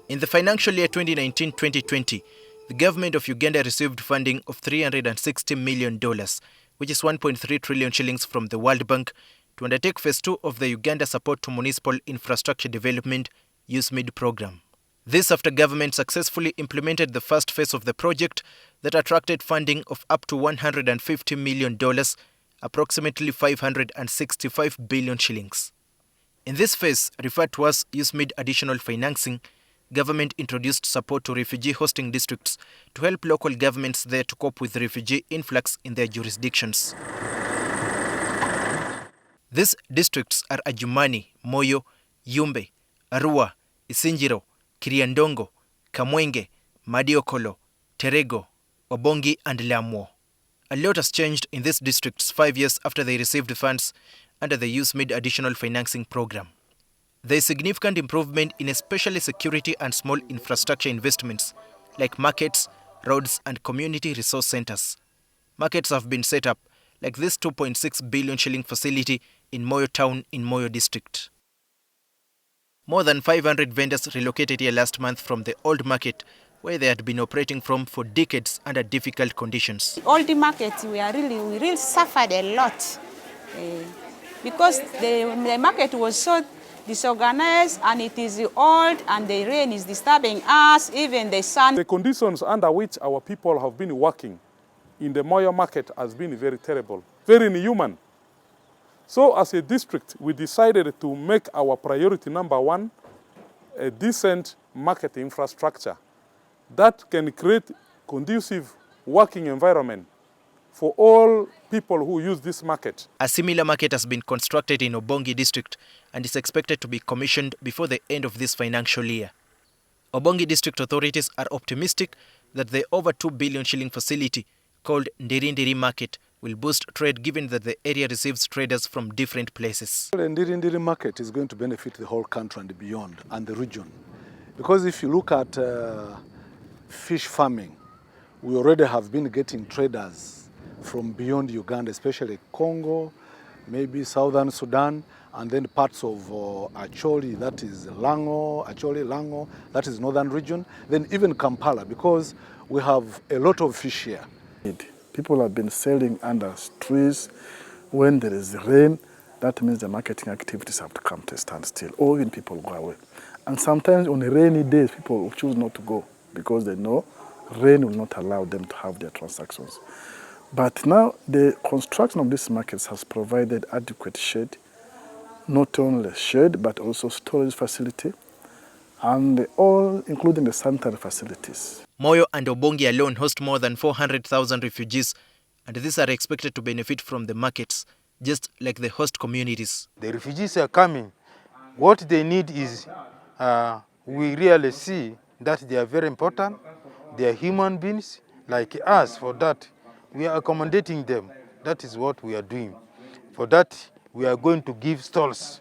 In the financial year 2019-2020, the government of Uganda received funding of $360 million, which is 1.3 trillion shillings from the World Bank, to undertake phase 2 of the Uganda Support to Municipal Infrastructure Development USMID program. This after government successfully implemented the first phase of the project that attracted funding of up to $150 million, approximately 565 billion shillings. In this phase, referred to as USMID Additional Financing, government introduced support to refugee hosting districts to help local governments there to cope with refugee influx in their jurisdictions. These districts are Adjumani, Moyo, Yumbe, Arua, Isinjiro, Kiriandongo, Kamwenge, Madiokolo, Terego, Obongi and Lamwo. A lot has changed in these districts 5 years after they received funds under the USMID Additional Financing Program. There is significant improvement in especially security and small infrastructure investments like markets, roads and community resource centers. Markets have been set up like this 2.6 billion shilling facility in Moyo town in Moyo district. More than 500 vendors relocated here last month from the old market where they had been operating from for decades under difficult conditions. The old market, we really suffered a lot because the market was so disorganized and it is old and the rain is disturbing us, even the sun. The conditions under which our people have been working in the Moyo market has been very terrible, very inhuman. So as a district, we decided to make our priority number one a decent market infrastructure that can create conducive working environment for all people who use this market. A similar market has been constructed in Obongi district and is expected to be commissioned before the end of this financial year. Obongi district authorities are optimistic that the over 2 billion shilling facility called Ndirindiri Market will boost trade given that the area receives traders from different places. The Ndirindiri Market is going to benefit the whole country and beyond and the region. Because if you look at fish farming, we already have been getting traders from beyond Uganda, especially Congo, maybe southern Sudan, and then parts of Acholi, that is Lango, that is northern region, then even Kampala, because we have a lot of fish here. People have been selling under trees. When there is rain, that means the marketing activities have to come to a standstill, or even people go away. And sometimes on a rainy day, people choose not to go because they know rain will not allow them to have their transactions. But now the construction of these markets has provided adequate shade, not only shade, but also storage facility, and all, including the sanitary facilities. Moyo and Obongi alone host more than 400,000 refugees, and these are expected to benefit from the markets, just like the host communities. The refugees are coming. What they need is, we really see that they are very important. They are human beings like us. For that, we are accommodating them. That is what we are doing. For that, we are going to give stalls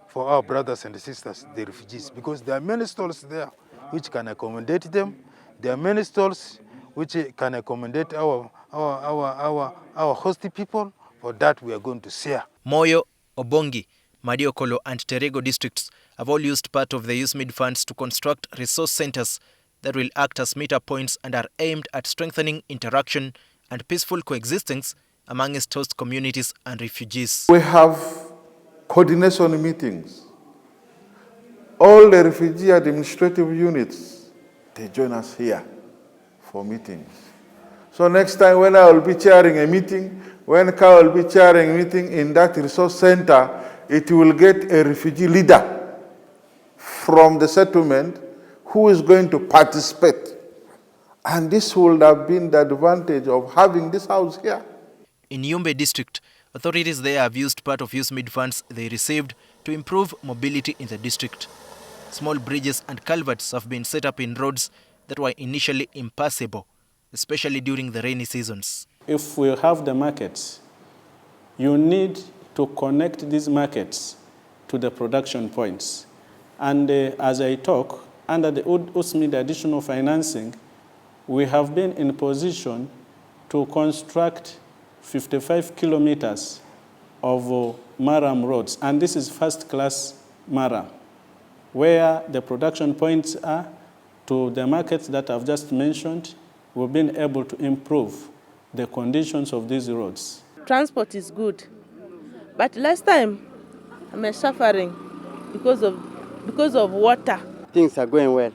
for our brothers and sisters, the refugees, because there are many stalls there which can accommodate them. There are many stalls which can accommodate our hosty people. For that, we are going to share. Moyo, Obongi, Madiokolo and Terego districts have all used part of the USMID funds to construct resource centers that will act as meter points and are aimed at strengthening interaction and peaceful coexistence amongst host communities and refugees. We have coordination meetings. All the refugee administrative units, they join us here for meetings. So next time when I will be chairing a meeting, when Ka will be chairing a meeting in that resource center, it will get a refugee leader from the settlement who is going to participate. And this would have been the advantage of having this house here. In Yumbe district, authorities there have used part of USMID funds they received to improve mobility in the district. Small bridges and culverts have been set up in roads that were initially impassable, especially during the rainy seasons. If we have the markets, you need to connect these markets to the production points. And as I talk, under the USMID Additional Financing, we have been in position to construct 55 kilometers of Maram roads. And this is first-class Maram, where the production points are to the markets that I've just mentioned, we've been able to improve the conditions of these roads. Transport is good, but last time I'm suffering because of water. Things are going well.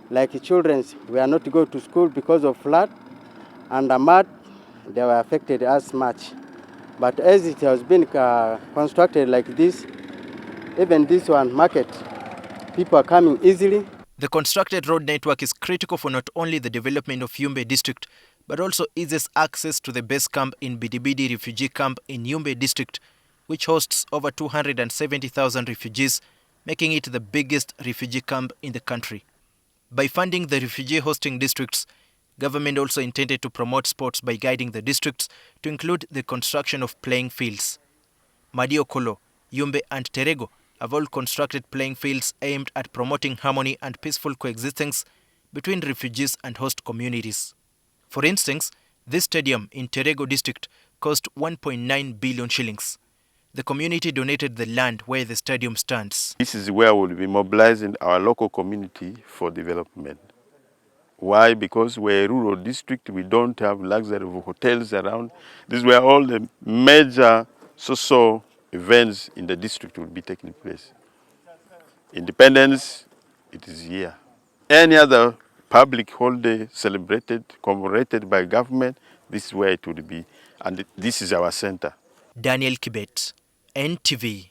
Like the children, we are not going to school because of flood, and the mud, they were affected as much. But as it has been constructed like this, even this one market, people are coming easily. The constructed road network is critical for not only the development of Yumbe district, but also eases access to the base camp in Bidibidi refugee camp in Yumbe district, which hosts over 270,000 refugees, making it the biggest refugee camp in the country. By funding the refugee hosting districts, government also intended to promote sports by guiding the districts to include the construction of playing fields. Madiokolo, Yumbe and Terego have all constructed playing fields aimed at promoting harmony and peaceful coexistence between refugees and host communities. For instance, this stadium in Terego district cost 1.9 billion shillings. The community donated the land where the stadium stands. This is where we'll be mobilizing our local community for development. Why? Because we're a rural district, we don't have luxury of hotels around. This is where all the major social events in the district will be taking place. Independence, it is here. Any other public holiday celebrated, commemorated by government, this is where it would be. And this is our center. Daniel Kibet, NTV.